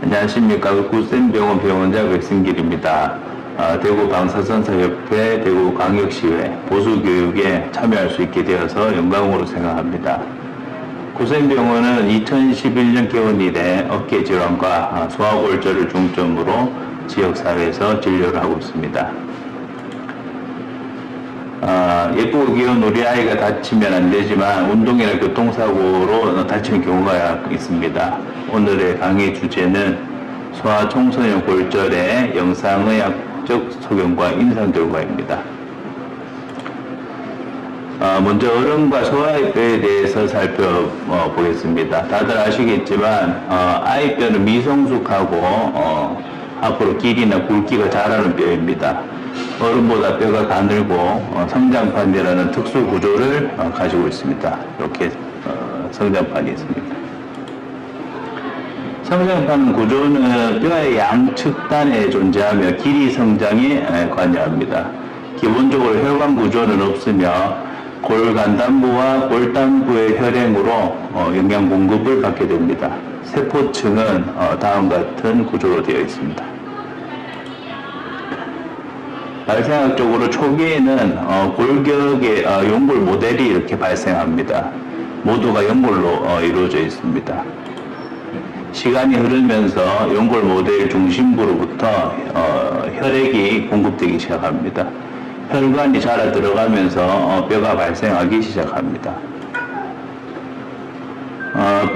안녕하십니까. 구센병원 병원장 백승길입니다. 대구 방사선사협회 대구광역시회 보수교육에 참여할 수 있게 되어서 영광으로 생각합니다. 구센병원은 2011년 개원 이래 어깨질환과 소화골절을 중점으로 지역사회에서 진료를 하고 있습니다. 예쁘고 귀여운 우리 아이가 다치면 안 되지만 운동이나 교통사고로 다치는 경우가 있습니다. 오늘의 강의 주제는 소아청소년 골절의 영상의학적 소견과 임상 결과입니다. 먼저 어른과 소아의 뼈에 대해서 살펴보겠습니다. 다들 아시겠지만 아이 뼈는 미성숙하고 앞으로 길이나 굵기가 자라는 뼈입니다. 어른보다 뼈가 가늘고 성장판이라는 특수 구조를 가지고 있습니다. 이렇게 성장판이 있습니다. 성장판 구조는 뼈의 양측단에 존재하며 길이 성장에 관여합니다. 기본적으로 혈관 구조는 없으며 골간단부와 골단부의 혈행으로 영양 공급을 받게 됩니다. 세포층은 다음과 같은 구조로 되어 있습니다. 발생학적으로 초기에는 골격의 연골 모델이 이렇게 발생합니다. 모두가 연골로 이루어져 있습니다. 시간이 흐르면서 연골 모델 중심부로부터 혈액이 공급되기 시작합니다. 혈관이 자라 들어가면서 뼈가 발생하기 시작합니다.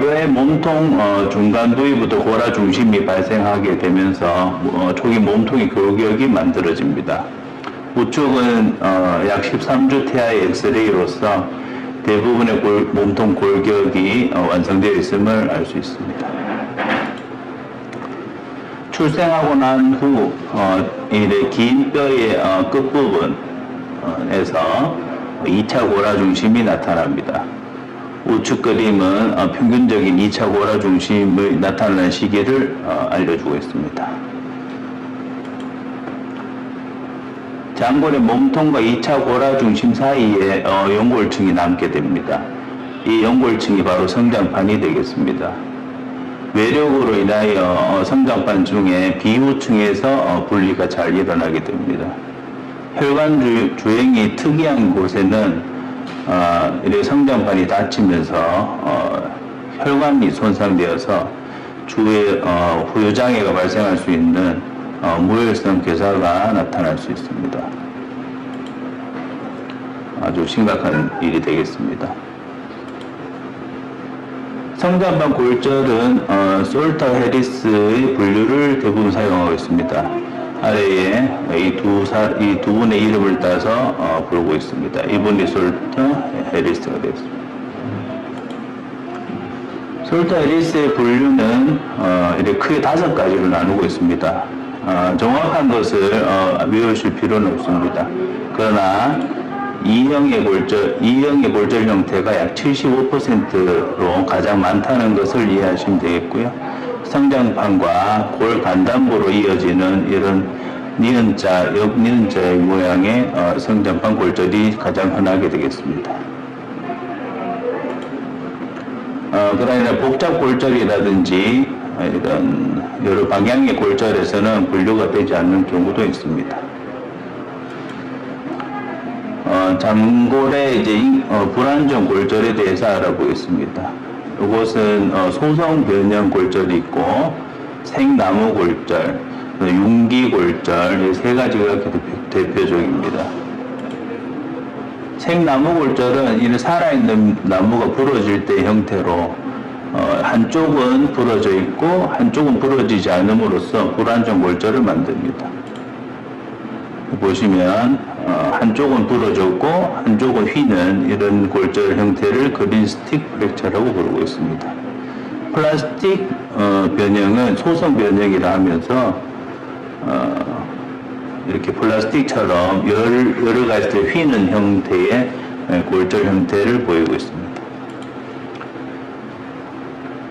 뼈의 몸통 중간 부위부터 고라 중심이 발생하게 되면서 초기 몸통의 골격이 만들어집니다. 우측은 약 13주 태아의 엑스레이로서 대부분의 몸통 골격이 완성되어 있음을 알 수 있습니다. 출생하고 난 후 긴 뼈의 끝부분에서 2차 고라 중심이 나타납니다. 우측 그림은 평균적인 2차 고라 중심의 나타나는 시기를 알려주고 있습니다. 장골의 몸통과 2차 고라 중심 사이에 연골층이 남게 됩니다. 이 연골층이 바로 성장판이 되겠습니다. 외력으로 인하여 성장판 중에 비후층에서 분리가 잘 일어나게 됩니다. 혈관 주행이 특이한 곳에는 이렇게 성장판이 닫히면서 혈관이 손상되어서 주에 후유장애가 발생할 수 있는 무혈성 괴사가 나타날 수 있습니다. 아주 심각한 일이 되겠습니다. 성장판 골절은 솔터 해리스의 분류를 대부분 사용하고 있습니다. 아래에 이 두 분의 이름을 따서 부르고 있습니다. 이분이 솔터 해리스가 되었습니다. 솔터 해리스의 분류는 이렇게 크게 5가지로 나누고 있습니다. 정확한 것을 외우실 필요는 없습니다. 그러나 E형의 골절 형태가 약 75%로 가장 많다는 것을 이해하시면 되겠고요. 성장판과 골 간단부로 이어지는 이런 니은자, 역니은자의 모양의 성장판 골절이 가장 흔하게 되겠습니다. 그러나 복잡 골절이라든지 이런 여러 방향의 골절에서는 분류가 되지 않는 경우도 있습니다. 장골의 이제 불안정 골절에 대해서 알아보겠습니다. 이것은 소성 변형 골절이 있고 생나무 골절, 융기 골절 이 3가지가 대표적입니다. 생나무 골절은 이 살아있는 나무가 부러질 때 형태로 한쪽은 부러져 있고 한쪽은 부러지지 않음으로써 불안정 골절을 만듭니다. 보시면 한쪽은 부러졌고 한쪽은 휘는 이런 골절 형태를 그린 스틱 프랙처라고 부르고 있습니다. 플라스틱 변형은 소성 변형이라 하면서 이렇게 플라스틱처럼 여러 가지 휘는 형태의 골절 형태를 보이고 있습니다.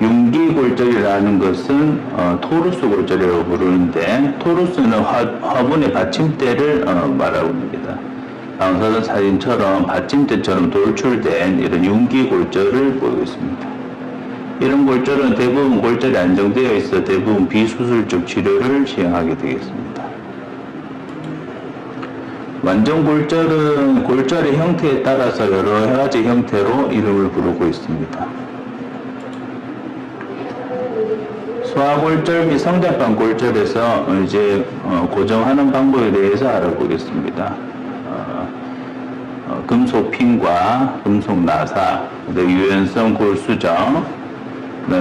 융기골절이라는 것은 토루스 골절이라고 부르는데 토루스는 화분의 받침대를 말하고 있습니다. 방사선 사진처럼 받침대처럼 돌출된 이런 융기골절을 보이고 있습니다. 이런 골절은 대부분 골절이 안정되어 있어 대부분 비수술적 치료를 시행하게 되겠습니다. 완전 골절은 골절의 형태에 따라서 여러 가지 형태로 이름을 부르고 있습니다. 소화골절 및 성장판 골절에서 이제 고정하는 방법에 대해서 알아보겠습니다. 금속 핀과 금속 나사, 유연성 골수정,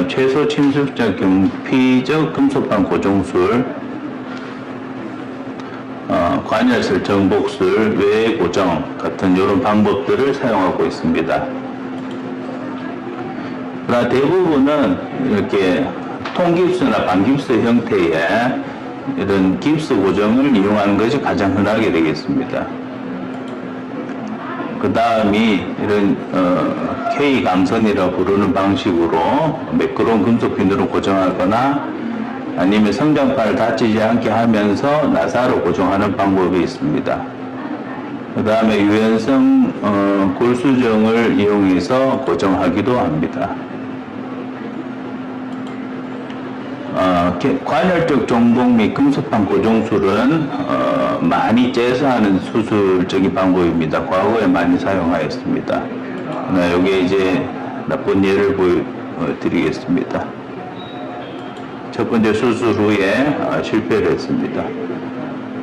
최소 침습적 경피적 금속판 고정술, 관열술 정복술, 외 고정 같은 이런 방법들을 사용하고 있습니다. 그러나 대부분은 이렇게 통깁스나 반깁스 형태의 이런 깁스 고정을 이용하는 것이 가장 흔하게 되겠습니다. 그 다음이 이런 K강선이라 부르는 방식으로 매끄러운 금속핀으로 고정하거나 아니면 성장판을 다치지 않게 하면서 나사로 고정하는 방법이 있습니다. 그 다음에 유연성 골수정을 이용해서 고정하기도 합니다. 관열적 정복 및 금속판 고정술은 많이 째서 하는 수술적인 방법입니다. 과거에 많이 사용하였습니다. 여기에 이제 나쁜 예를 보여드리겠습니다. 첫 번째 수술 후에 실패를 했습니다.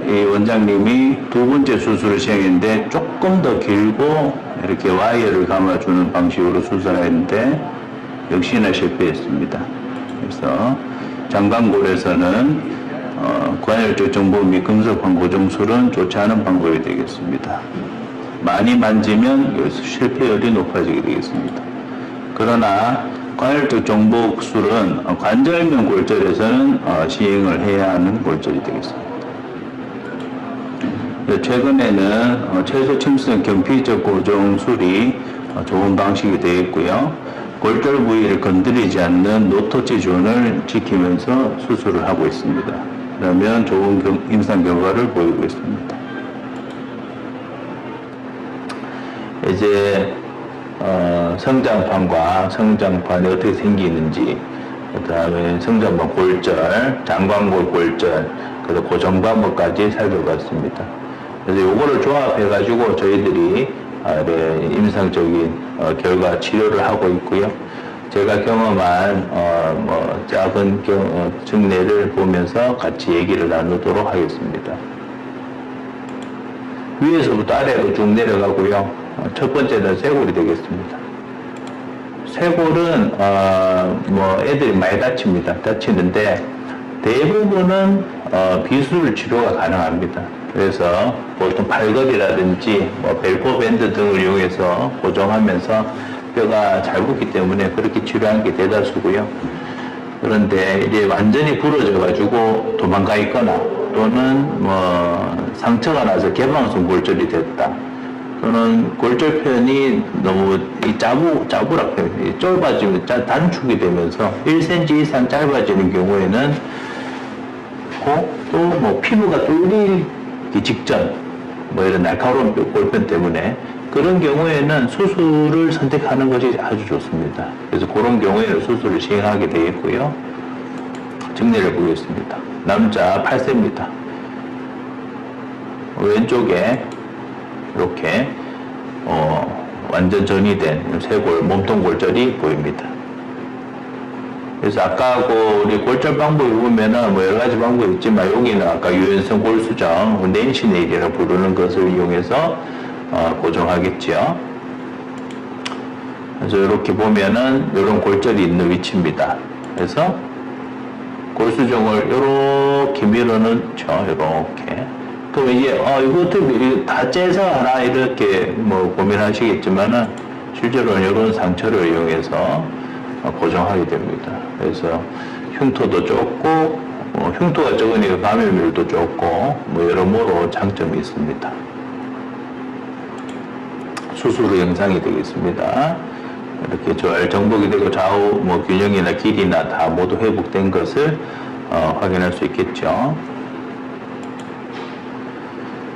이 원장님이 두 번째 수술을 시행했는데 조금 더 길고 이렇게 와이어를 감아주는 방식으로 수술했는데 역시나 실패했습니다. 그래서 장관골에서는 관열적 정복 및 금속판 고정술은 좋지 않은 방법이 되겠습니다. 많이 만지면 실패율이 높아지게 되겠습니다. 그러나 관열적 정복술은 관절면 골절에서는 시행을 해야 하는 골절이 되겠습니다. 최근에는 최소 침습 경피적 고정술이 좋은 방식이 되겠고요. 골절 부위를 건드리지 않는 노터치 존을 지키면서 수술을 하고 있습니다. 그러면 좋은 임상 결과를 보이고 있습니다. 이제 성장판과 성장판이 어떻게 생기는지, 그 다음에 성장판 골절, 장관골 골절, 그리고 고정 방법까지 살펴봤습니다. 그래서 요거를 조합해가지고 저희들이 임상적인 결과 치료를 하고 있고요. 제가 경험한 작은 증례를 보면서 같이 얘기를 나누도록 하겠습니다. 위에서부터 아래로 쭉 내려가고요. 첫 번째는 쇄골이 되겠습니다. 쇄골은 애들이 많이 다치는데 대부분은 비수술 치료가 가능합니다. 그래서 보통 팔걸이라든지 벨포 밴드 등을 이용해서 고정하면서 뼈가 잘 붙기 때문에 그렇게 치료하는 게 대다수고요. 그런데 이제 완전히 부러져 가지고 도망가 있거나 또는 상처가 나서 개방성 골절이 됐다. 또는 골절편이 너무 짜부락 좁아지면 단축이 되면서 1cm 이상 짧아지는 경우에는 또 피부가 뚫리기 직전 이런 날카로운 골편 때문에 그런 경우에는 수술을 선택하는 것이 아주 좋습니다. 그래서 그런 경우에는 수술을 시행하게 되겠고요. 증례를 보겠습니다. 남자 8세입니다. 왼쪽에 이렇게 완전 전이된 쇄골, 몸통 골절이 보입니다. 그래서 아까하고 우리 골절 방법이 보면은 여러 가지 방법이 있지만 여기는 아까 유연성 골수정, 낸시네일이라고 부르는 것을 이용해서 고정하겠죠. 그래서 이렇게 보면은 이런 골절이 있는 위치입니다. 그래서 골수정을 이렇게 밀어넣죠. 이렇게. 그럼 이제 이거 어떻게 다 째서 하나 이렇게 고민하시겠지만은 실제로는 이런 상처를 이용해서 고정하게 됩니다. 그래서 흉터도 좁고 흉터가 적으니까 감염률도 좁고 여러모로 장점이 있습니다. 수술 후 영상이 되겠습니다. 이렇게 잘 정복이 되고 좌우 균형이나 길이나 다 모두 회복된 것을 확인할 수 있겠죠.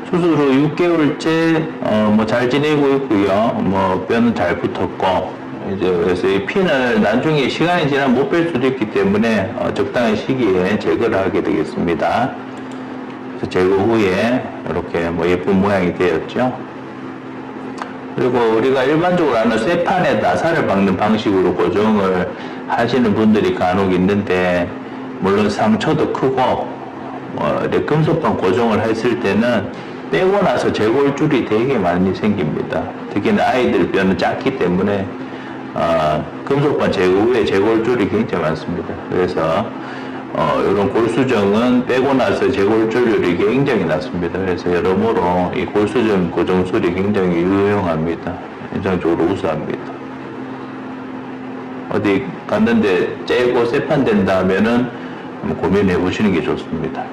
수술 후 6개월째 잘 지내고 있고요. 뼈는 잘 붙었고 이제 그래서 이 핀을 나중에 시간이 지나면 못 뺄 수도 있기 때문에 적당한 시기에 제거를 하게 되겠습니다. 그래서 제거 후에 이렇게 뭐 예쁜 모양이 되었죠. 그리고 우리가 일반적으로 아는 쇠판에 나사를 박는 방식으로 고정을 하시는 분들이 간혹 있는데, 물론 상처도 크고 금속판 고정을 했을 때는 빼고 나서 재골줄이 되게 많이 생깁니다. 특히나 아이들 뼈는 작기 때문에 금속판 제거 후에 재골줄이 굉장히 많습니다. 그래서 이런 골수정은 빼고 나서 재골줄률이 굉장히 낮습니다. 그래서 여러모로 이 골수정 고정술이 굉장히 유용합니다. 현상적으로 우수합니다. 어디 갔는데 째고 쇠판 된다 하면은 한번 고민해 보시는 게 좋습니다.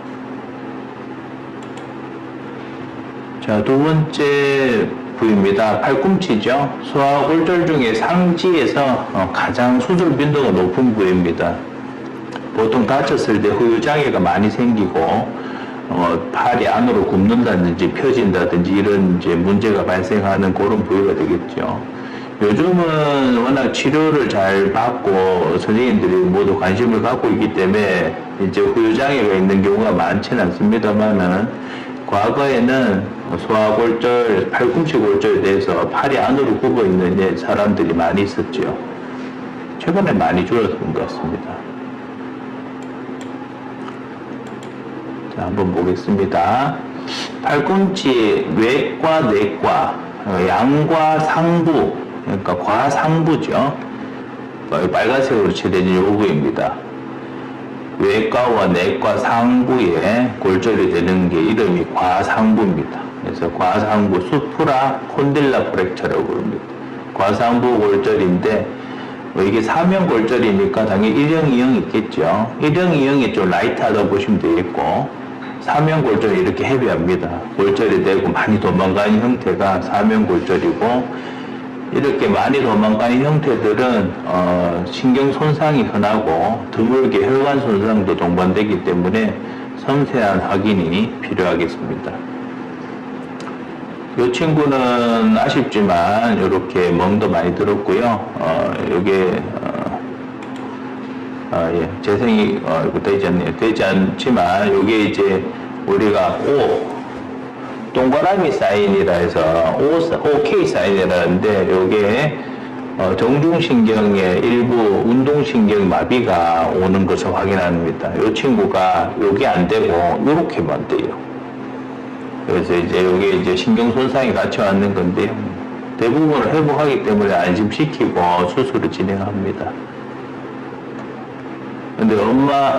자, 두 번째 부위입니다. 팔꿈치죠. 소화골절 중에 상지에서 가장 수술 빈도가 높은 부위입니다. 보통 다쳤을 때 후유장애가 많이 생기고 팔이 안으로 굽는다든지 펴진다든지 이런 이제 문제가 발생하는 그런 부위가 되겠죠. 요즘은 워낙 치료를 잘 받고 선생님들이 모두 관심을 갖고 있기 때문에 이제 후유장애가 있는 경우가 많지는 않습니다만은, 과거에는 소화골절, 팔꿈치 골절에 대해서 팔이 안으로 굽어 있는 사람들이 많이 있었죠. 최근에 많이 줄어든 것 같습니다. 자, 한번 보겠습니다. 팔꿈치 외과, 내과, 양과 상부, 그러니까 과상부죠. 빨간색으로 칠해진 이 부위입니다. 외과와 내과 상부에 골절이 되는 게 이름이 과상부입니다. 그래서 과상부 수프라 콘딜라 프랙처라고 부릅니다. 과상부 골절인데 이게 사면 골절이니까 당연히 1형, 2형 있겠죠. 1형, 2형이 좀 라이트하다 보시면 되겠고, 사면 골절이 이렇게 헤비합니다. 골절이 되고 많이 도망가는 형태가 사면 골절이고, 이렇게 많이 도망가는 형태들은 신경 손상이 흔하고 드물게 혈관 손상도 동반되기 때문에 섬세한 확인이 필요하겠습니다. 이 친구는 아쉽지만 이렇게 멍도 많이 들었고요. 이게 예, 재생이 되지 않지만 이게 이제 우리가 동그라미 사인이라 해서 OK 사인이라는데, 요게 정중신경의 일부 운동신경 마비가 오는 것을 확인합니다. 이 친구가 요게 안 되고 요렇게만 돼요. 그래서 이제 요게 이제 신경 손상이 같이 왔는 건데요. 대부분을 회복하기 때문에 안심시키고 수술을 진행합니다. 근데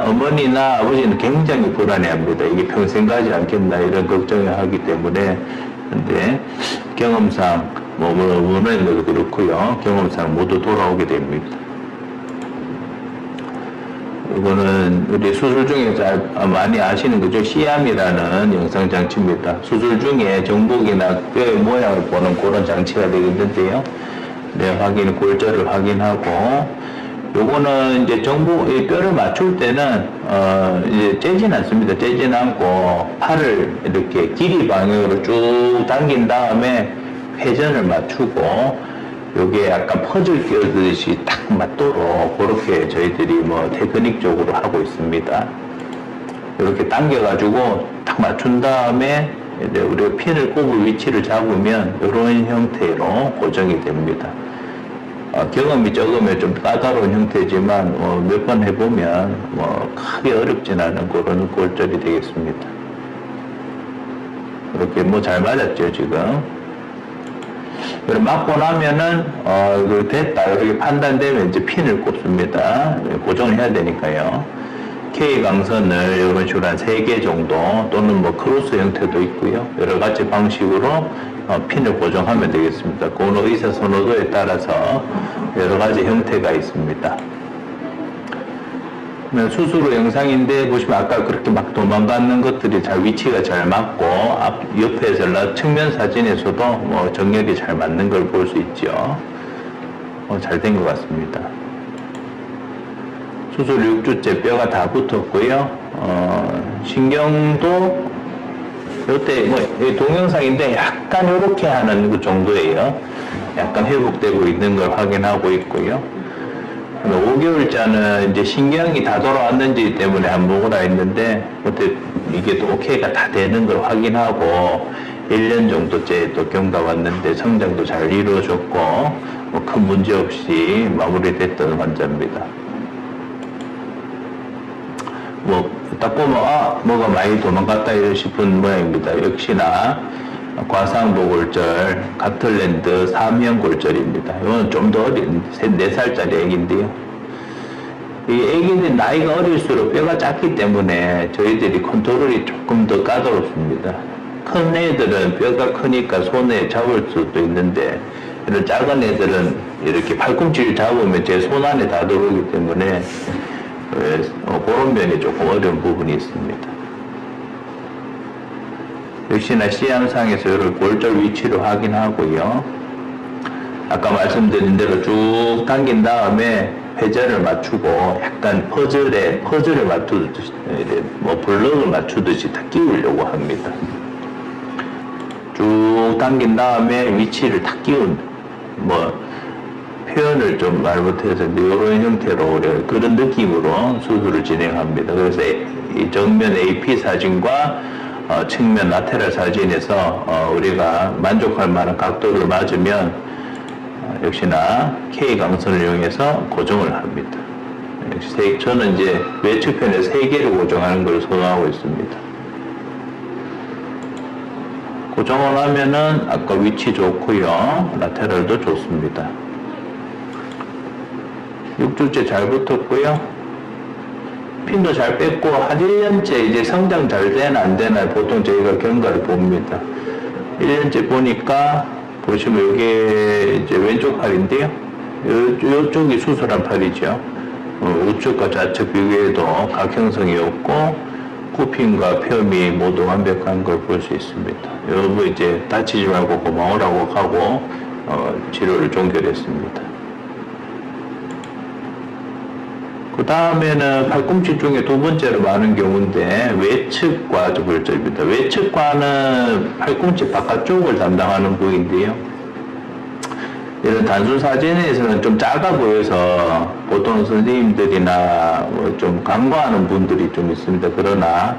어머니나 아버지는 굉장히 불안해합니다. 이게 평생 가지 않겠나 이런 걱정을 하기 때문에. 근데 경험상 어머니도 그렇고요. 경험상 모두 돌아오게 됩니다. 이거는 우리 수술 중에 많이 아시는 거죠. 시암이라는 영상 장치입니다. 수술 중에 정복이나 뼈의 모양을 보는 그런 장치가 되겠는데요. 네, 골절을 확인하고, 요거는 이제 뼈를 맞출 때는 이제 째진 않습니다. 째진 않고 팔을 이렇게 길이 방향으로 쭉 당긴 다음에 회전을 맞추고, 요게 약간 퍼즐 끼우듯이 딱 맞도록 그렇게 저희들이 테크닉적으로 하고 있습니다. 이렇게 당겨가지고 딱 맞춘 다음에 이제 우리가 핀을 꼽을 위치를 잡으면 이런 형태로 고정이 됩니다. 경험이 적으면 좀 까다로운 형태지만 몇 번 해보면 크게 어렵진 않은 그런 골절이 되겠습니다. 이렇게 잘 맞았죠 지금. 그럼 맞고 나면은 이거 됐다 이렇게 판단되면 이제 핀을 꼽습니다. 고정을 해야 되니까요. K 강선을 이런 식으로 한 3개 정도, 또는 크로스 형태도 있고요. 여러 가지 방식으로 핀을 고정하면 되겠습니다. 그 의사 선호도에 따라서 여러 가지 형태가 있습니다. 수술 후 영상인데 보시면 아까 그렇게 막 도망가는 것들이 위치가 잘 맞고, 옆에서 측면 사진에서도 정렬이 잘 맞는 걸 볼 수 있죠. 잘 된 것 같습니다. 수술 6주째 뼈가 다 붙었고요. 신경도 이때 동영상인데 약간 이렇게 하는 그 정도예요. 약간 회복되고 있는 걸 확인하고 있고요. 5개월짜는 이제 신경이 다 돌아왔는지 때문에 안 먹으라 했는데, 그때 이게 또 오케이가 다 되는 걸 확인하고, 1년 정도째 또 경과 왔는데 성장도 잘 이루어졌고, 뭐 큰 문제 없이 마무리됐던 환자입니다. 딱 보면, 뭐가 많이 도망갔다 이런 싶은 모양입니다. 역시나, 과상보골절, 가틀랜드 사면골절입니다. 이거는 좀 더 어린, 4살짜리 애기인데요. 이 애기들 나이가 어릴수록 뼈가 작기 때문에 저희들이 컨트롤이 조금 더 까다롭습니다. 큰 애들은 뼈가 크니까 손에 잡을 수도 있는데, 이런 작은 애들은 이렇게 팔꿈치를 잡으면 제 손 안에 다 들어오기 때문에, 그런 면이 조금 어려운 부분이 있습니다. 역시나 C양상에서 이를 골절 위치를 확인하고요. 아까 말씀드린 대로 쭉 당긴 다음에 회전을 맞추고 약간 퍼즐을 맞추듯이, 블럭을 맞추듯이 다 끼우려고 합니다. 쭉 당긴 다음에 위치를 다 표현을 좀 말 못해서 이런 형태로 그런 느낌으로 수술을 진행합니다. 그래서 이 정면 AP 사진과 측면 라테랄 사진에서 우리가 만족할 만한 각도를 맞으면 역시나 K강선을 이용해서 고정을 합니다. 역시 저는 이제 외측편에 3개를 고정하는 걸 선호하고 있습니다. 고정을 하면은 아까 위치 좋고요, 라테랄도 좋습니다. 6주째 잘 붙었고요. 핀도 잘 뺐고, 한 1년째 이제 성장 잘 되나 안 되나 보통 저희가 경과를 봅니다. 1년째 보니까, 보시면 이게 이제 왼쪽 팔인데요. 요쪽이 수술한 팔이죠. 우측과 좌측 비교해도 각형성이 없고, 쿠핑과 펴미 모두 완벽한 걸 볼 수 있습니다. 여러분 이제 다치지 말고 고마워라고 하고, 치료를 종결했습니다. 그 다음에는 팔꿈치 중에 2번째로 많은 경우인데 외측과 골절입니다. 외측과는 팔꿈치 바깥쪽을 담당하는 부위인데요. 이런 단순 사진에서는 좀 작아 보여서 보통 선생님들이나 좀 간과하는 분들이 좀 있습니다. 그러나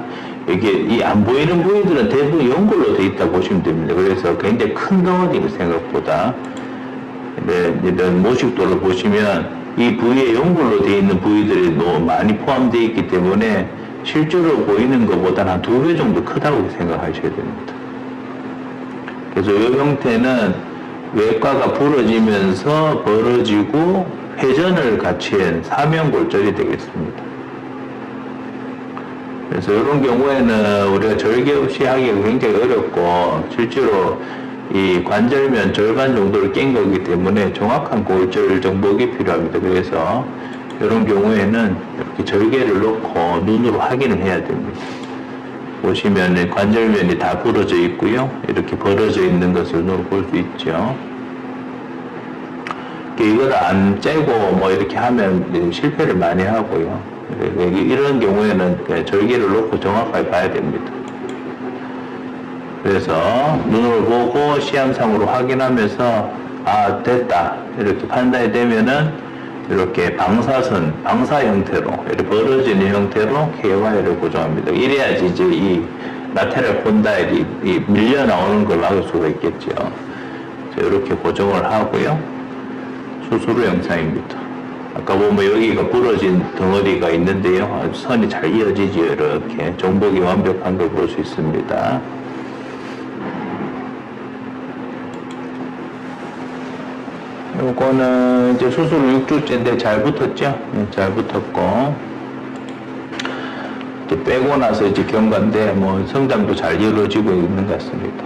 이게 이 안 보이는 부위들은 대부분 연골로 되어 있다 보시면 됩니다. 그래서 굉장히 큰 덩어리가 생각보다 이런 모식도를 보시면 이 부위에 연골로 되어 있는 부위들이 너무 많이 포함되어 있기 때문에 실제로 보이는 것보다는 한 2배 정도 크다고 생각하셔야 됩니다. 그래서 이 형태는 외과가 부러지면서 벌어지고 회전을 같이 한 사면골절이 되겠습니다. 그래서 이런 경우에는 우리가 절개 없이 하기가 굉장히 어렵고 실제로 이 관절면 절반 정도를 깬 거기 때문에 정확한 골절 정복이 필요합니다. 그래서 이런 경우에는 이렇게 절개를 놓고 눈으로 확인을 해야 됩니다. 보시면 관절면이 다 부러져 있고요. 이렇게 벌어져 있는 것을 눈으로 볼 수 있죠. 이걸 안 째고 이렇게 하면 실패를 많이 하고요. 이런 경우에는 절개를 놓고 정확하게 봐야 됩니다. 그래서 눈을 보고 시향상으로 확인하면서 됐다 이렇게 판단이 되면은 이렇게 방사선, 방사 형태로 이렇게 벌어지는 형태로 K와이를 고정합니다. 이래야지 이제 이 라테랄 콘다일이 밀려 나오는 걸 막을 수가 있겠죠. 이렇게 고정을 하고요. 수술 후 영상입니다. 아까 보면 여기가 부러진 덩어리가 있는데요. 아주 선이 잘 이어지죠. 이렇게 정복이 완벽한 걸 볼 수 있습니다. 요거는 이제 수술 6주째인데 잘 붙었죠? 네, 잘 붙었고 또 빼고 나서 이제 경과인데 성장도 잘 이루어지고 있는 것 같습니다.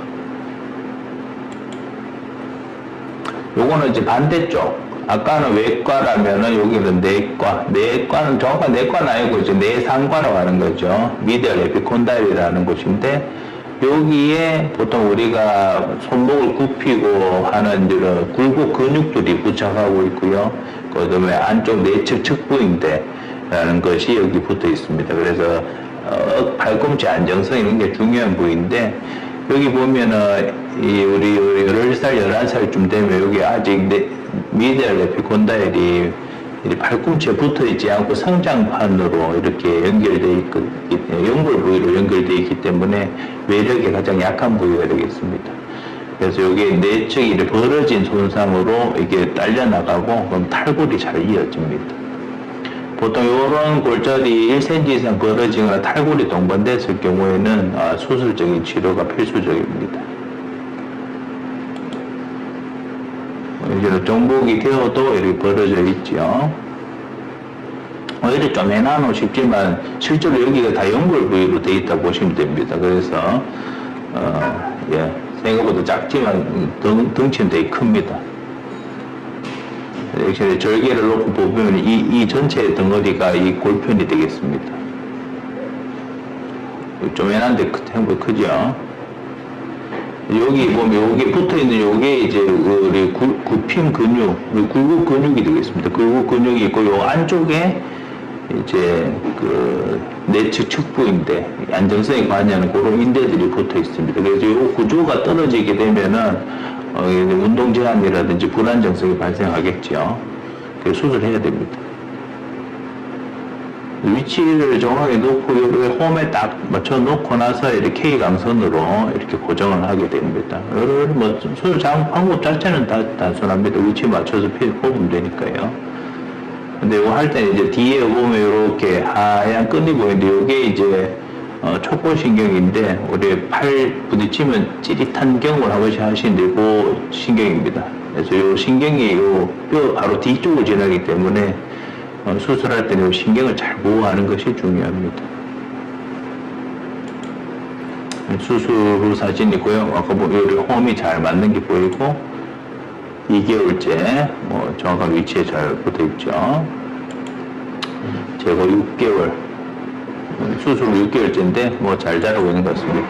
요거는 이제 반대쪽. 아까는 외과라면은 여기는 내과. 내과는 정확한 내과는 아니고 이제 내상과라고 하는 거죠. 미디얼 에피콘다일이라는 곳인데 여기에 보통 우리가 손목을 굽히고 하는 이런 굴곡 근육들이 부착하고 있고요. 그 다음에 안쪽 내측 측부인대라는 것이 여기 붙어 있습니다. 그래서 팔꿈치 안정성이 굉장히 중요한 부위인데 여기 보면은 우리 10살, 11살쯤 되면 여기 아직 미디얼 에피콘다일이 팔꿈치에 붙어 있지 않고 성장판으로 이렇게 연결되어 있고, 연골 부위로 연결되어 있기 때문에 외력이 가장 약한 부위가 되겠습니다. 그래서 여기 내측이 벌어진 손상으로 이게 딸려나가고, 그럼 탈골이 잘 이어집니다. 보통 이런 골절이 1cm 이상 벌어지거나 탈골이 동반됐을 경우에는 수술적인 치료가 필수적입니다. 이제 정복이 되어도 이렇게 벌어져 있죠. 이렇게 쪼매나노 싶지만 실제로 여기가 다 연골 부위로 되어 있다고 보시면 됩니다. 그래서 생각보다 작지만 덩치는 되게 큽니다. 역시 절개를 놓고 보면 이 전체 덩어리가 이 골편이 되겠습니다. 쪼매난데 생각보다 크죠. 여기 보면 여기 붙어 있는 요게 이제 우리 굽힘 근육, 굴곡 근육이 되겠습니다. 굴곡 근육이 있고 요 안쪽에 이제 그 내측 측부인대, 안정성에 관여하는 그런 인대들이 붙어 있습니다. 그래서 요 구조가 떨어지게 되면은 운동 제한이라든지 불안정성이 발생하겠죠. 그래서 수술해야 됩니다. 위치를 정확하게 놓고 이렇게 홈에 딱 맞춰 놓고 나서 이렇게 K 강선으로 이렇게 고정을 하게 됩니다. 뭐 수술 방법 자체는 다 단순합니다. 위치 맞춰서 뽑으면 되니까요. 근데 이거 할 때는 이제 뒤에 보면 이렇게 하얀 끈이 보이는데 이게 이제 촉골신경인데 우리 팔 부딪히면 찌릿한 경험을 한 번씩 하시는데 그 신경입니다. 그래서 이 신경이 이 뼈 바로 뒤쪽을 지나기 때문에 수술할 때는 신경을 잘 보호하는 것이 중요합니다. 수술 후 사진이고요. 아까 보면 홈이 잘 맞는 게 보이고 2개월째 정확한 위치에 잘 붙어 있죠. 제거 6개월 수술 후 6개월째인데 잘 자라고 있는 것 같습니다.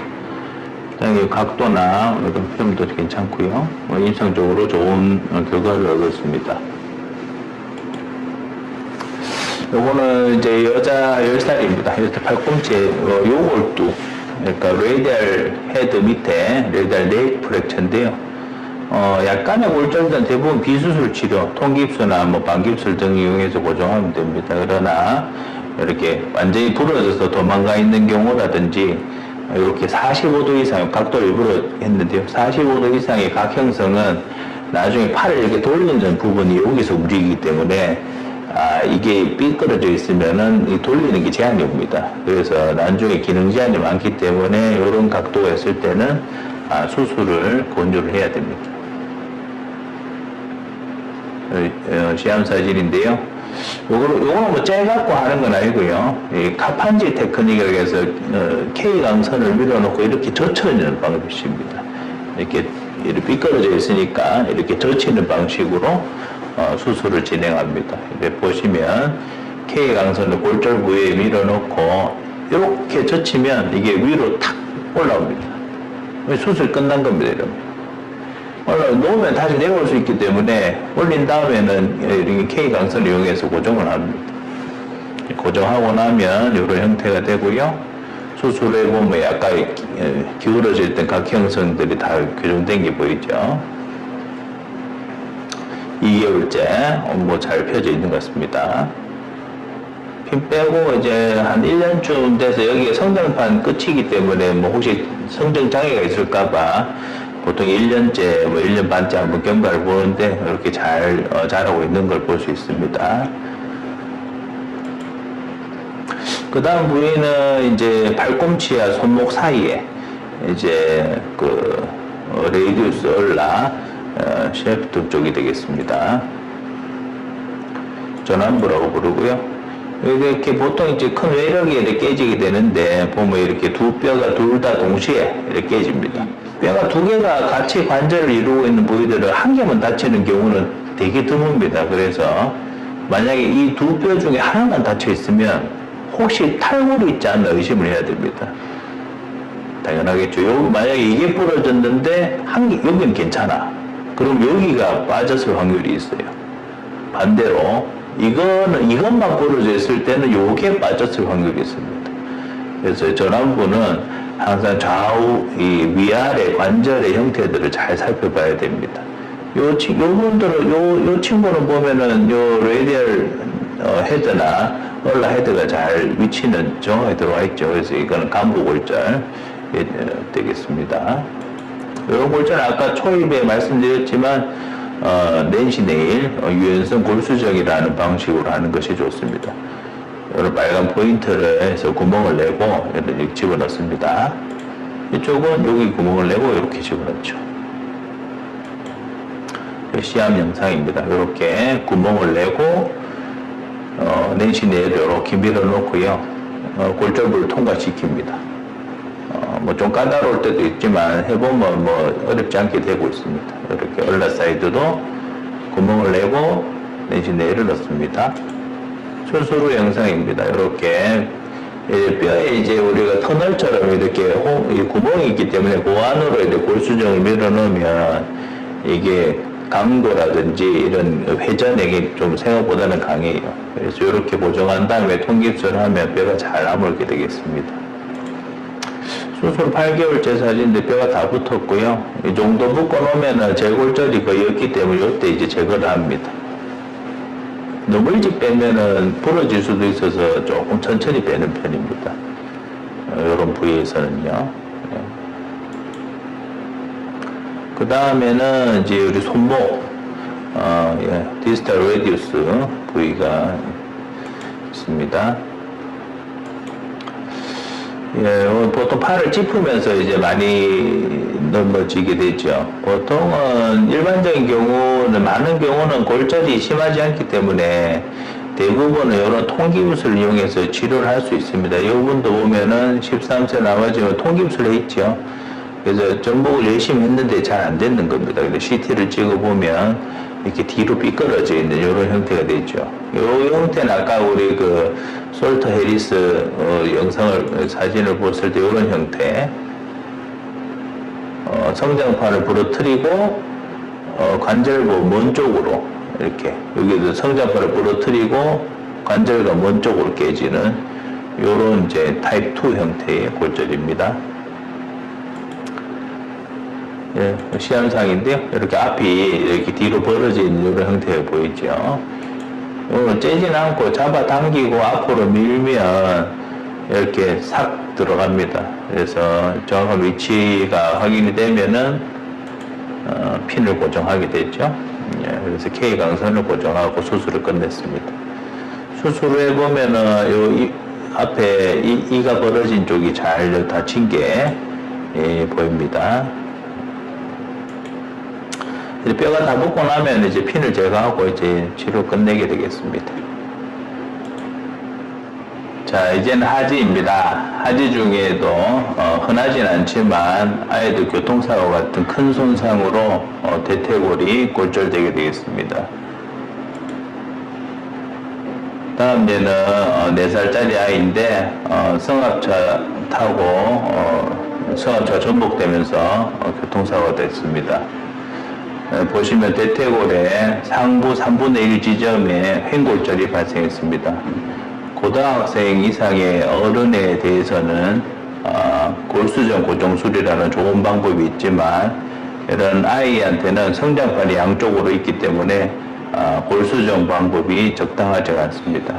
그다음에 각도나 어떤 표현도 괜찮고요. 인상적으로 좋은 결과를 얻었습니다. 요거는 이제 여자 10살입니다. 여자 팔꿈치에 요골두, 그러니까 레디얼 헤드 밑에 레디얼 네일 프랙처인데요. 약간의 골절은 대부분 비수술 치료, 통깁스나 반깁스를 등을 이용해서 고정하면 됩니다. 그러나 이렇게 완전히 부러져서 도망가 있는 경우라든지 이렇게 45도 이상 각도를 일부러 했는데요. 45도 이상의 각 형성은 나중에 팔을 이렇게 돌리는 부분이 여기서 움직이기 때문에 이게 삐뚤어져 있으면은 돌리는 게 제한이 옵니다. 그래서 나중에 기능 제한이 많기 때문에 이런 각도가 있을 때는 수술을 권유를 해야 됩니다. 시험 사진인데요. 요거는 째갖고 하는 건 아니고요. 이 카판지 테크닉이라고 해서 K 강선을 밀어놓고 이렇게 젖혀내는 방법입니다. 이렇게 삐뚤어져 있으니까 이렇게 젖히는 방식으로 수술을 진행합니다. 이렇게 보시면 K 강선을 골절 부위에 밀어놓고 이렇게 젖히면 이게 위로 탁 올라옵니다. 수술 끝난 겁니다. 이러면. 놓으면 다시 내려올 수 있기 때문에 올린 다음에는 이렇게 K 강선을 이용해서 고정을 합니다. 고정하고 나면 이런 형태가 되고요. 수술해 보면 약간 기울어질 때 각 형성들이 다 교정된 게 보이죠. 2개월째 잘 펴져 있는 것 같습니다. 핀 빼고 이제 한 1년쯤 돼서 여기에 성장판 끝이기 때문에 혹시 성장 장애가 있을까봐 보통 1년째, 1년 반째 한번 경과를 보는데 이렇게 잘 자라고 있는 걸 볼 수 있습니다. 그 다음 부위는 이제 팔꿈치와 손목 사이에 이제 레디우스 얼라 셰프트 쪽이 되겠습니다. 전완부라고 부르고요. 이렇게 보통 이제 큰 외력이 이렇게 깨지게 되는데 보면 이렇게 두 뼈가 둘 다 동시에 이렇게 깨집니다. 뼈가 두 개가 같이 관절을 이루고 있는 부위들을 한 개만 다치는 경우는 되게 드뭅니다. 그래서 만약에 이 두 뼈 중에 하나만 다쳐 있으면 혹시 탈골이 있지 않나 의심을 해야 됩니다. 당연하겠죠. 만약에 이게 부러졌는데 여기는 괜찮아. 그럼 여기가 빠졌을 확률이 있어요. 반대로 이것만 부러져 있을 때는 요게 빠졌을 확률이 있습니다. 그래서 전완부는 항상 좌우 이 위아래 관절의 형태들을 잘 살펴봐야 됩니다. 요 친구는 보면은 요 레디얼 헤드나 얼라 헤드가 잘 위치는 정확하게 들어와 있죠. 그래서 이거는 간부 골절 되겠습니다. 이런 골절은 아까 초입에 말씀드렸지만 낸시 네일 유연성 골수정이라는 방식으로 하는 것이 좋습니다. 이런 빨간 포인트를 해서 구멍을 내고 이렇게 집어넣습니다. 이쪽은 여기 구멍을 내고 이렇게 집어넣죠. 시암 영상입니다. 이렇게 구멍을 내고 낸시 네일을 이렇게 밀어넣고요. 골절부를 통과시킵니다. 뭐 좀 까다로울 때도 있지만 해보면 뭐 어렵지 않게 되고 있습니다. 이렇게 얼라 사이드도 구멍을 내고 낸시 네일을 넣습니다. 수술 후 영상입니다. 이렇게 뼈에 이제 우리가 터널처럼 이렇게 구멍이 있기 때문에 그 안으로 이렇게 골수정을 밀어넣으면 이게 강도라든지 이런 회전액이 좀 생각보다는 강해요. 그래서 이렇게 고정한 다음에 통깁스를 하면 뼈가 잘 아물게 되겠습니다. 수술 8개월째 사진인데 뼈가 다 붙었고요. 이 정도 묶어놓으면 재골절이 거의 없기 때문에 이때 이제 제거를 합니다. 너무 일찍 빼면은 부러질 수도 있어서 조금 천천히 빼는 편입니다. 이런 부위에서는요. 그 다음에는 이제 우리 손목, 디스탈 레디우스 부위가 있습니다. 보통 팔을 짚으면서 이제 많이 넘어지게 되죠. 보통은 일반적인 경우는 많은 경우는 골절이 심하지 않기 때문에 대부분은 이런 통깁스를 이용해서 치료를 할 수 있습니다. 이 부분도 보면은 13세 나머지는 통깁스를 했죠. 그래서 전복을 열심히 했는데 잘 안 되는 겁니다. 그래서 CT를 찍어보면 이렇게 뒤로 삐뚤어져 있는 이런 형태가 되죠. 이 형태는 아까 우리 그 솔터 해리스 사진을 봤을 때 이런 형태. 성장판을 부러뜨리고 관절부 먼 쪽으로 이렇게 여기도 성장판을 부러뜨리고 관절과 먼 쪽으로 깨지는 이런 이제 타입 2 형태의 골절입니다. 예, 시험상인데요. 이렇게 앞이 이렇게 뒤로 벌어져 있는 이런 형태가 보이죠. 이걸 째진 않고 잡아당기고 앞으로 밀면 이렇게 싹 들어갑니다. 그래서 정확한 위치가 확인이 되면은 핀을 고정하게 되죠. 예, 그래서 K강선을 고정하고 수술을 끝냈습니다. 수술 후에 보면은 앞에 이가 벌어진 쪽이 잘 닫힌 게 보입니다. 뼈가 다 붙고 나면 이제 핀을 제거하고 이제 치료 끝내게 되겠습니다. 자, 이제는 하지입니다. 하지 중에도 흔하진 않지만 아이들 교통사고 같은 큰 손상으로 대퇴골이 골절되게 되겠습니다. 다음 얘는 4살짜리 아이인데 승합차 타고 승합차 전복되면서 교통사고가 됐습니다. 보시면 대퇴골의 상부 3분의 1 지점에 횡골절이 발생했습니다. 고등학생 이상의 어른에 대해서는 골수정 고정술이라는 좋은 방법이 있지만 이런 아이한테는 성장판이 양쪽으로 있기 때문에 골수정 방법이 적당하지 않습니다.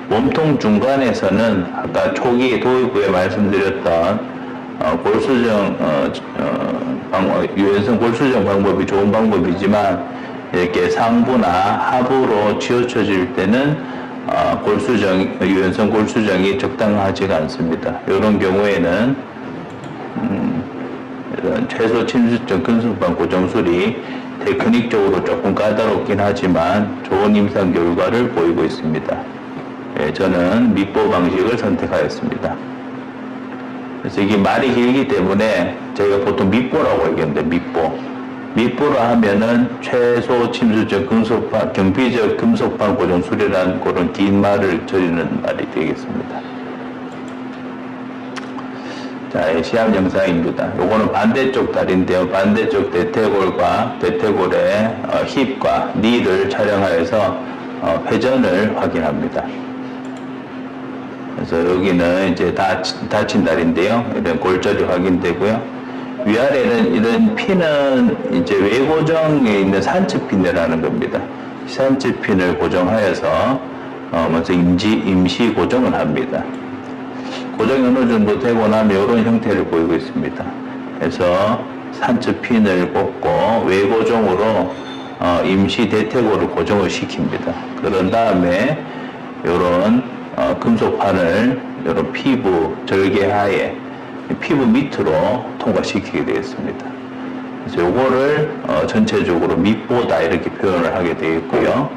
몸통 중간에서는 아까 초기 도입 후에 말씀드렸던 유연성 골수정 방법이 좋은 방법이지만 이렇게 상부나 하부로 치우쳐질 때는 유연성 골수정이 적당하지가 않습니다. 이런 경우에는 이런 최소 침수점 근속판 고정술이 테크닉적으로 조금 까다롭긴 하지만 좋은 임상 결과를 보이고 있습니다. 저는 밑보 방식을 선택하였습니다. 그래서 이게 말이 길기 때문에 저희가 보통 밑보라고 얘기하는데 밑보로 하면은 최소 침수적 금속판, 경비적 금속판 고정술이라는 그런 긴 말을 줄이는 말이 되겠습니다. 자, 시합 영상입니다. 요거는 반대쪽 다리인데요. 반대쪽 대퇴골의 힙과 니를 촬영하여서 회전을 확인합니다. 그래서 여기는 이제 다친 다리인데요. 이런 골절이 확인되고요. 위아래는 이런 핀은 이제 외고정에 있는 산츠핀이라는 겁니다. 산츠핀을 고정하여서 먼저 임시 고정을 합니다. 고정이 어느 정도 되고 나면 이런 형태를 보이고 있습니다. 그래서 산츠핀을 꽂고 외고정으로 임시 대퇴고를 고정을 시킵니다. 그런 다음에 이런 금속판을 이런 피부 절개하에 피부 밑으로 통과시키게 되겠습니다. 그래서 요거를 전체적으로 밑보다 이렇게 표현을 하게 되겠고요.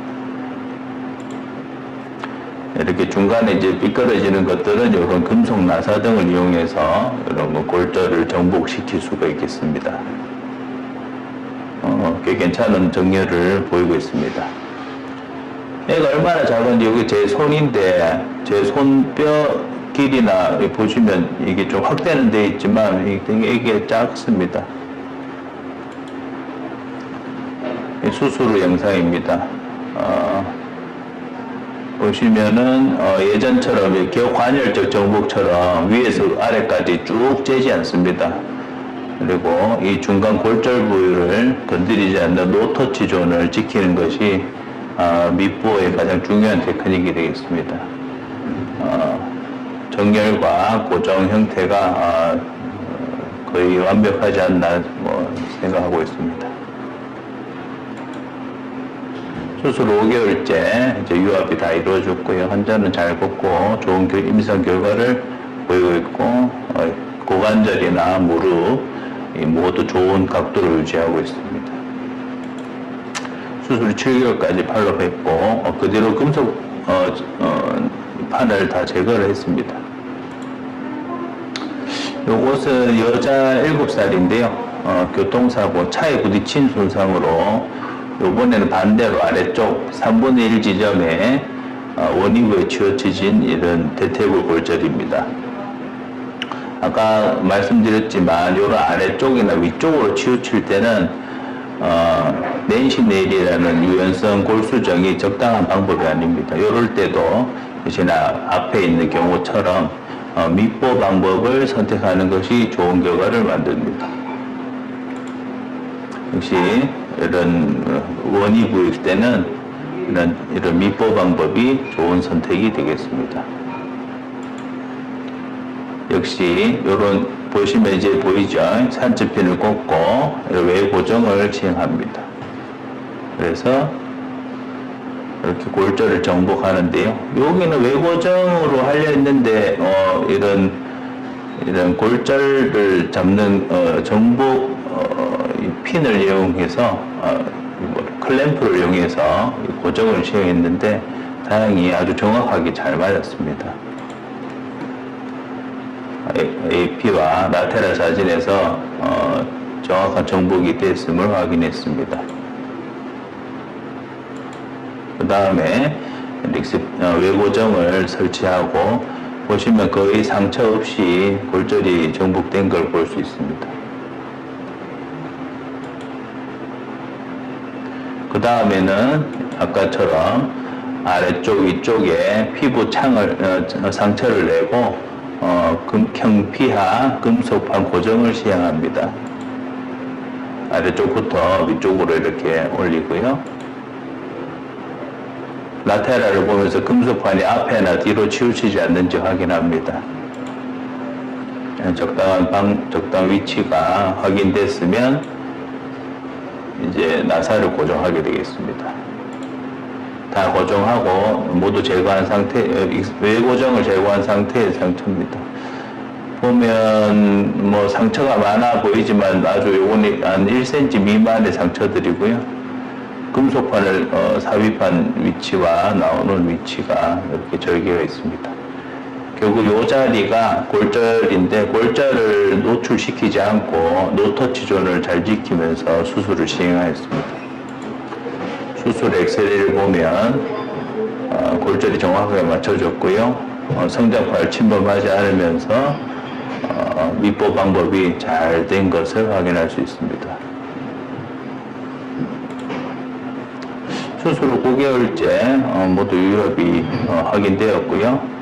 이렇게 중간에 이제 삐뚤어지는 것들은 이런 금속 나사 등을 이용해서 이런 골절을 정복시킬 수가 있겠습니다. 꽤 괜찮은 정렬을 보이고 있습니다. 얘가 얼마나 작은지 여기 제 손인데 제 손뼈 길이나 보시면 이게 좀 확대는 되어 있지만 이게 작습니다. 수술 후 영상입니다. 보시면은 예전처럼 겨관열적 정복처럼 위에서 아래까지 쭉 째지 않습니다. 그리고 이 중간 골절 부위를 건드리지 않는 노터치 존을 지키는 것이 밑보의 가장 중요한 테크닉이 되겠습니다. 정렬과 고정 형태가 거의 완벽하지 않나 생각하고 있습니다. 수술 5개월째 이제 유압이 다 이루어졌고요. 환자는 잘 걷고 좋은 임상 결과를 보이고 있고 고관절이나 무릎 모두 좋은 각도를 유지하고 있습니다. 수술 7개월까지 팔로우했고 그대로 금속 판을 다 제거를 했습니다. 요것은 여자 7살인데요. 교통사고 차에 부딪힌 손상으로 요번에는 반대로 아래쪽 3분의 1 지점에 원위부에 치우쳐진 이런 대퇴골 골절입니다. 아까 말씀드렸지만 요런 아래쪽이나 위쪽으로 치우칠 때는 낸시 네일이라는 유연성 골수정이 적당한 방법이 아닙니다. 요럴 때도 역시나 앞에 있는 경우처럼 밑보 방법을 선택하는 것이 좋은 결과를 만듭니다. 역시 이런 원위부일 때는 이런 밑보 방법이 좋은 선택이 되겠습니다. 역시 이런 보시면 이제 보이죠? 산츠핀을 꽂고 외고정을 시행합니다. 그래서 이렇게 골절을 정복하는데요. 여기는 외고정으로 하려 했는데 이런 골절을 잡는 정복 핀을 이용해서 클램프를 이용해서 고정을 시행했는데 다행히 아주 정확하게 잘 맞았습니다. AP와 라테랄 사진에서 정확한 정복이 됐음을 확인했습니다. 그 다음에 외고정을 설치하고 보시면 거의 상처 없이 골절이 정복된 걸 볼 수 있습니다. 그 다음에는 아까처럼 아래쪽 위쪽에 피부 상처를 내고 경피하 금속판 고정을 시행합니다. 아래쪽부터 위쪽으로 이렇게 올리고요. 라테랄을 보면서 금속판이 앞에나 뒤로 치우치지 않는지 확인합니다. 적당한 위치가 확인됐으면 이제 나사를 고정하게 되겠습니다. 다 고정하고 모두 제거한 상태, 외고정을 제거한 상태의 상처입니다. 보면 뭐 상처가 많아 보이지만 아주 요거는 한 1cm 미만의 상처들이고요. 금속판을 삽입한 위치와 나오는 위치가 이렇게 절개가 있습니다. 결국 이 자리가 골절인데 골절을 노출시키지 않고 노터치 존을 잘 지키면서 수술을 시행하였습니다. 수술 엑스레이를 보면 골절이 정확하게 맞춰졌고요. 성장판을 침범하지 않으면서 밑보 방법이 잘 된 것을 확인할 수 있습니다. 수술 후 9개월째 모두 유럽이 확인되었고요.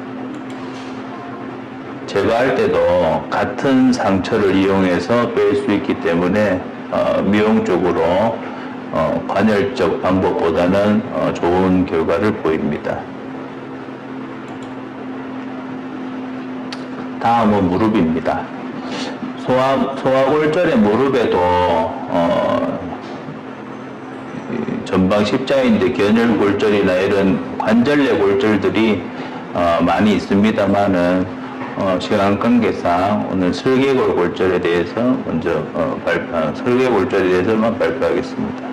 제거할 때도 같은 상처를 이용해서 뺄 수 있기 때문에 미용 쪽으로 관열적 방법보다는 좋은 결과를 보입니다. 다음은 무릎입니다. 소화골절의 무릎에도 전방 십자인대 견열골절이나 이런 관절내 골절들이 많이 있습니다만은 시간 관계상 오늘 설계골 골절에 대해서 먼저 설계골절에 대해서만 발표하겠습니다.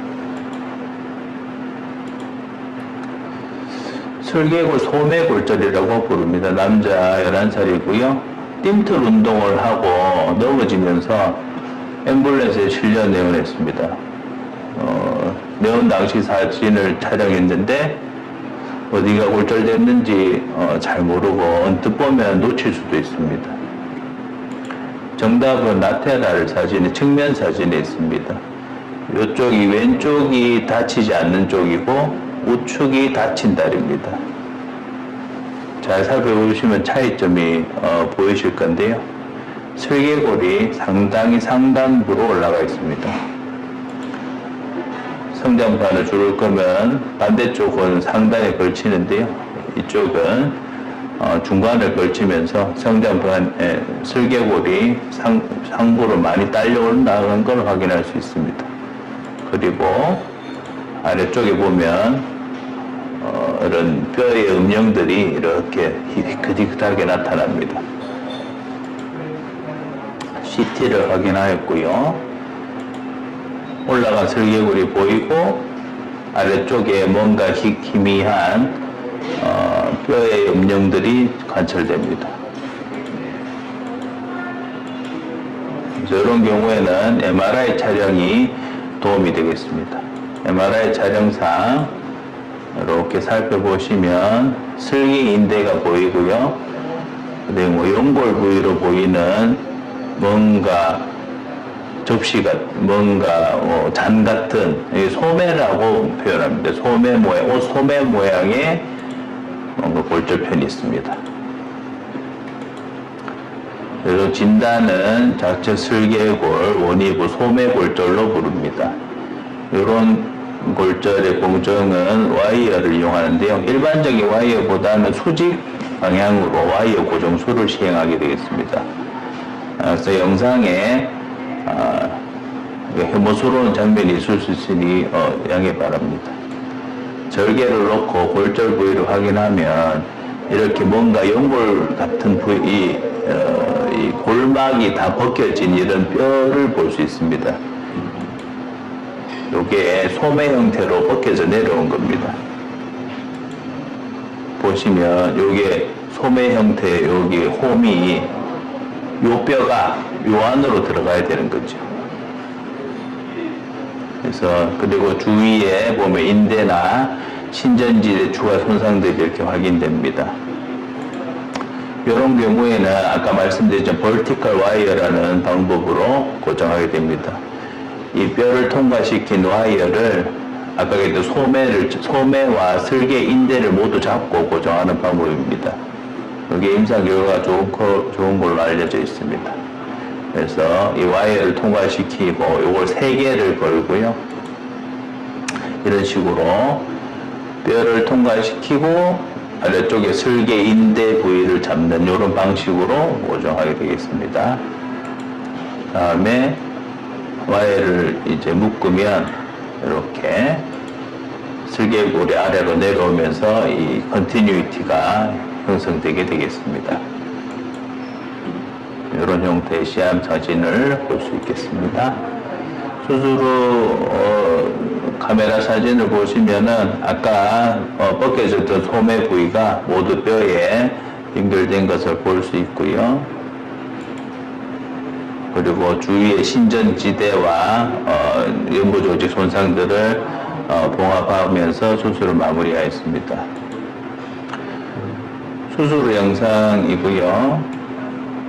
설계골 소매골절이라고 부릅니다. 남자 11살이고요. 띵틀 운동을 하고 넘어지면서 앰뷸런스에 실려 내원했습니다. 내원 당시 사진을 촬영했는데 어디가 골절됐는지 잘 모르고 언뜻 보면 놓칠 수도 있습니다. 정답은 라테랄 사진의 측면 사진에 있습니다. 이쪽이 왼쪽이 다치지 않는 쪽이고 우측이 다친 다리입니다. 잘 살펴보시면 차이점이 보이실 건데요. 설계골이 상당히 상단부로 올라가 있습니다. 성장판을 줄을 거면 반대쪽은 상단에 걸치는데요. 이쪽은 중간을 걸치면서 성장판에 설계골이 상부로 많이 딸려 올라가는 걸 확인할 수 있습니다. 그리고 아래쪽에 보면 이런 뼈의 음영들이 이렇게 희끗희끗하게 나타납니다. CT를 확인하였고요. 올라간 설계골이 보이고 아래쪽에 뭔가 희미한 뼈의 음영들이 관찰됩니다. 이런 경우에는 MRI 촬영이 도움이 되겠습니다. MRI 촬영상 이렇게 살펴보시면 슬기인대가 보이고요. 그리고 연골 부위로 보이는 뭔가 뭔가 잔 같은 소매라고 표현합니다. 소매 모양의 뭔가 골절편이 있습니다. 그래서 진단은 좌측 슬개골, 원위부 소매골절로 부릅니다. 이런 골절의 공정은 와이어를 이용하는데요. 일반적인 와이어보다는 수직 방향으로 와이어 고정술을 시행하게 되겠습니다. 그래서 영상에 혐오스러운 장면이 있을 수 있으니 양해 바랍니다. 절개를 놓고 골절 부위를 확인하면 이렇게 뭔가 연골 같은 부위, 이 골막이 다 벗겨진 이런 뼈를 볼 수 있습니다. 이게 소매 형태로 벗겨져 내려온 겁니다. 보시면 이게 소매 형태 여기 홈이 요 뼈가 요 안으로 들어가야 되는 거죠. 그래서 그리고 주위에 보면 인대나 신전지의 추가 손상들이 이렇게 확인됩니다. 이런 경우에는 아까 말씀드렸던 벌티컬 와이어라는 방법으로 고정하게 됩니다. 이 뼈를 통과시킨 와이어를 아까 그랬던 소매와 슬개 인대를 모두 잡고 고정하는 방법입니다. 여기 임상 결과가 좋은 걸로 알려져 있습니다. 그래서 이 와이어를 통과시키고 이걸 3개를 걸고요. 이런 식으로 뼈를 통과시키고 아래쪽에 슬개 인대 부위를 잡는 이런 방식으로 고정하게 되겠습니다. 다음에 와이어를 이제 묶으면 이렇게 슬개골이 아래로 내려오면서 이 컨티뉴이티가 형성되게 되겠습니다. 이런 형태의 시암 사진을 볼 수 있겠습니다. 수술 후 카메라 사진을 보시면은 아까 벗겨졌던 소매 부위가 모두 뼈에 연결된 것을 볼 수 있고요. 그리고 주위의 신전지대와 연부조직 손상들을 봉합하면서 수술을 마무리하였습니다. 수술 후 영상이고요.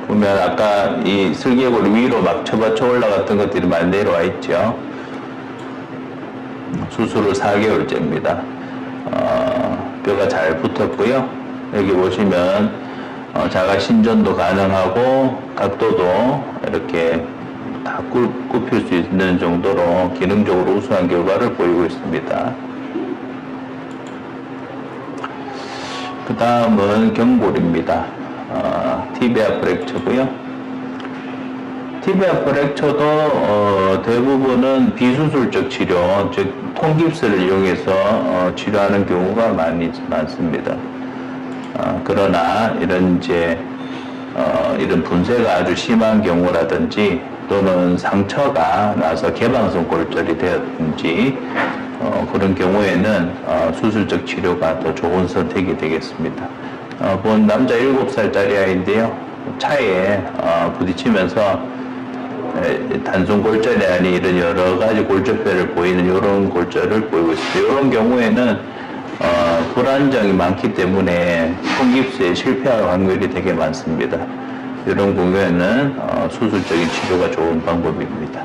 보면 아까 이 슬개골 위로 막 쳐받쳐 올라갔던 것들이 많이 내려와 있죠. 수술 후 4개월째입니다. 뼈가 잘 붙었고요. 여기 보시면 자가 신전도 가능하고 각도도 이렇게 다 굽힐 수 있는 정도로 기능적으로 우수한 결과를 보이고 있습니다. 그 다음은 경골입니다. 티비아 프랙처고요. 티비아 프랙처도 대부분은 비수술적 치료, 즉 통깁스를 이용해서 치료하는 경우가 많습니다. 그러나 이런 이런 분쇄가 아주 심한 경우라든지 또는 상처가 나서 개방성 골절이 되었든지 그런 경우에는 수술적 치료가 더 좋은 선택이 되겠습니다. 본 남자 7살짜리 아이인데요. 차에 부딪히면서 단순 골절이 아닌 이런 여러 가지 골절표를 보이는 이런 골절을 보이고 있습니다. 이런 경우에는 불안정이 많기 때문에 통깁스에 실패할 확률이 되게 많습니다. 이런 경우에는 수술적인 치료가 좋은 방법입니다.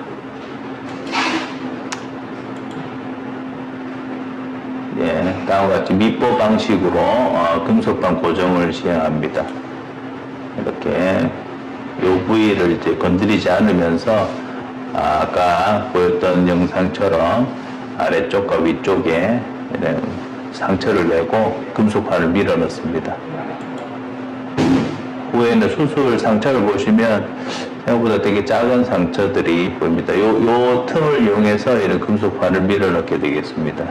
예, 다음과 같이 밑보 방식으로 금속방 고정을 시행합니다. 이렇게 요 부위를 이제 건드리지 않으면서 아까 보였던 영상처럼 아래쪽과 위쪽에 이런 상처를 내고 금속판을 밀어 넣습니다. 후에는 수술 상처를 보시면 생각보다 되게 작은 상처들이 보입니다. 요 틈을 이용해서 이런 금속판을 밀어 넣게 되겠습니다.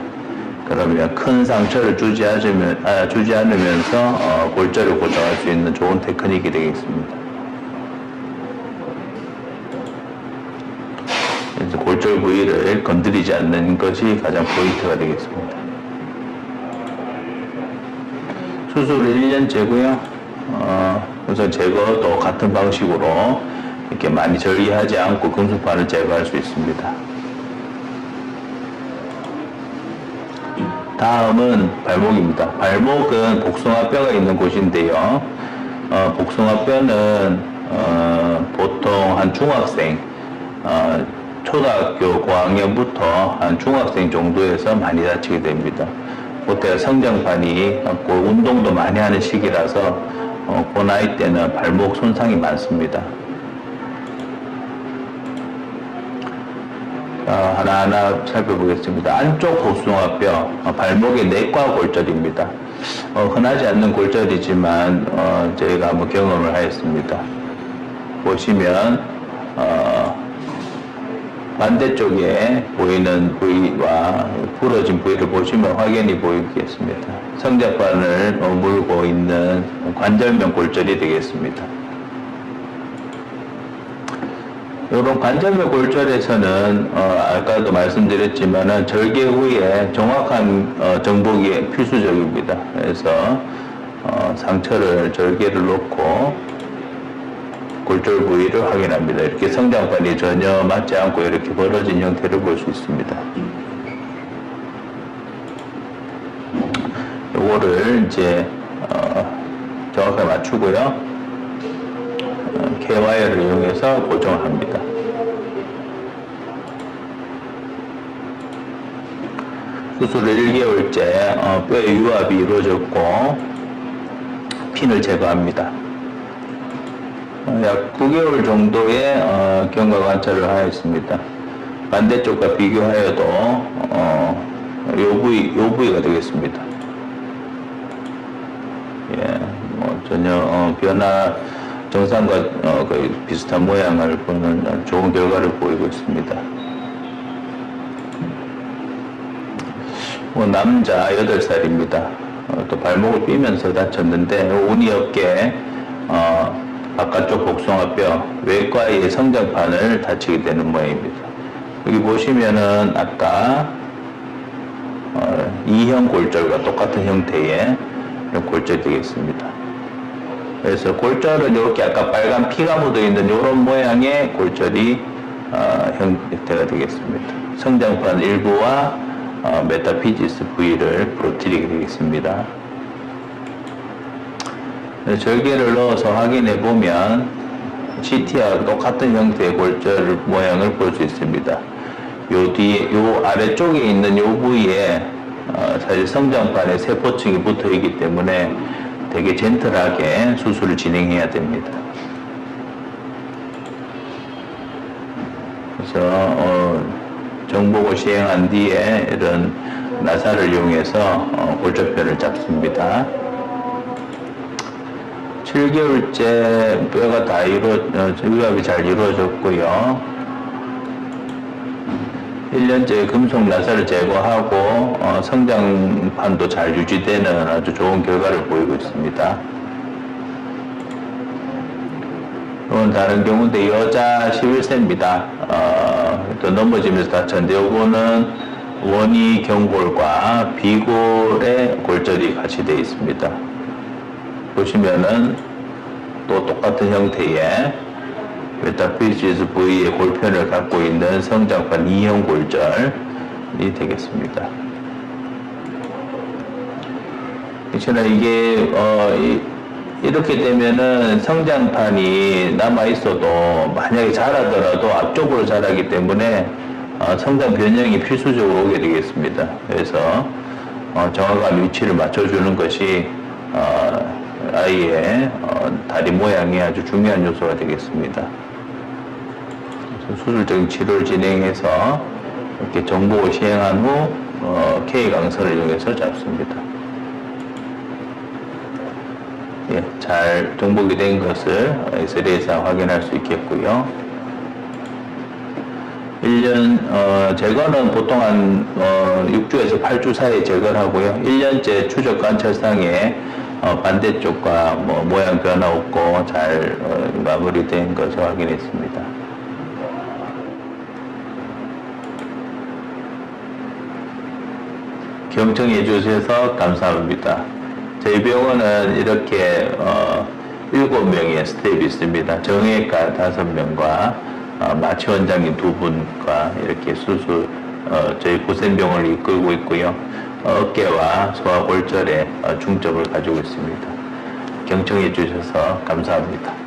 그러면 큰 상처를 주지 않으면서 골절을 고정할 수 있는 좋은 테크닉이 되겠습니다. 골절 부위를 건드리지 않는 것이 가장 포인트가 되겠습니다. 수술 1년째고요. 우선 제거도 같은 방식으로 이렇게 많이 절개하지 않고 금속판을 제거할 수 있습니다. 다음은 발목입니다. 발목은 복숭아뼈가 있는 곳인데요. 복숭아뼈는 보통 한 중학생, 초등학교 고학년부터 한 중학생 정도에서 많이 다치게 됩니다. 그때가 성장판이 운동도 많이 하는 시기라서 그 나이 때는 발목 손상이 많습니다. 하나하나 살펴보겠습니다. 안쪽 복숭아뼈, 발목의 내과 골절입니다. 흔하지 않는 골절이지만 저희가 한번 경험을 하였습니다. 보시면 반대쪽에 보이는 부위와 부러진 부위를 보시면 확연히 보이겠습니다. 성장판을 물고 있는 관절면 골절이 되겠습니다. 이런 관절면 골절에서는 아까도 말씀드렸지만 절개 후에 정확한 정복이 필수적입니다. 그래서 상처를 절개를 놓고 골절 부위를 확인합니다. 이렇게 성장판이 전혀 맞지 않고 이렇게 벌어진 형태를 볼 수 있습니다. 요거를 이제 정확하게 맞추고요. K와이어를 이용해서 고정을 합니다. 수술 1개월째 뼈의 유압이 이루어졌고 핀을 제거합니다. 약 9개월 정도의 경과 관찰을 하였습니다. 반대쪽과 비교하여도 요 부위가 되겠습니다. 예, 전혀 변화 정상과 거의 비슷한 모양을 보는 좋은 결과를 보이고 있습니다. 남자 8살입니다. 또 발목을 삐면서 다쳤는데 운이 없게 바깥쪽 복숭아뼈 외과의 성장판을 다치게 되는 모양입니다. 여기 보시면은 아까 E형 골절과 똑같은 형태의 이런 골절이 되겠습니다. 그래서 골절은 이렇게 아까 빨간 피가 묻어있는 이런 모양의 골절이 형태가 되겠습니다. 성장판 일부와 메타피지스 부위를 부러뜨리게 되겠습니다. 절개를 넣어서 확인해 보면 CT와 똑같은 형태의 골절 모양을 볼 수 있습니다. 요 뒤에, 요 아래쪽에 있는 요 부위에 사실 성장판에 세포층이 붙어 있기 때문에 되게 젠틀하게 수술을 진행해야 됩니다. 그래서 정복을 시행한 뒤에 이런 나사를 이용해서 골절편을 잡습니다. 7개월째 뼈가 다 위압이 잘 이루어졌고요. 1년째 금속 나사를 제거하고 성장판도 잘 유지되는 아주 좋은 결과를 보이고 있습니다. 이건 다른 경우인데 여자 11세입니다. 또 넘어지면서 다쳤는데 요거는 원위 경골과 비골의 골절이 같이 되어 있습니다. 보시면은 또 똑같은 형태의 메타피시스 부위의 골편을 갖고 있는 성장판 2형 골절이 되겠습니다. 그렇잖아 이게 이렇게 되면은 성장판이 남아 있어도 만약에 자라더라도 앞쪽으로 자라기 때문에 성장 변형이 필수적으로 오게 되겠습니다. 그래서 정확한 위치를 맞춰주는 것이 아이의 다리 모양이 아주 중요한 요소가 되겠습니다. 수술적인 치료를 진행해서 이렇게 정복을 시행한 후 K강선을 이용해서 잡습니다. 예, 잘 정복이 된 것을 엑스레이에서 확인할 수 있겠고요. 1년 제거는 보통 한 6주에서 8주 사이에 제거를 하고요. 1년째 추적 관찰상에 반대쪽과 모양 변화 없고 잘 마무리된 것을 확인했습니다. 경청해 주셔서 감사합니다. 저희 병원은 이렇게 7명의 스텝이 있습니다. 정형외과 5명과 마취 원장님 2분과 이렇게 수술 저희 고센병원을 이끌고 있고요. 어깨와 소화골절에 중점을 가지고 있습니다. 경청해 주셔서 감사합니다.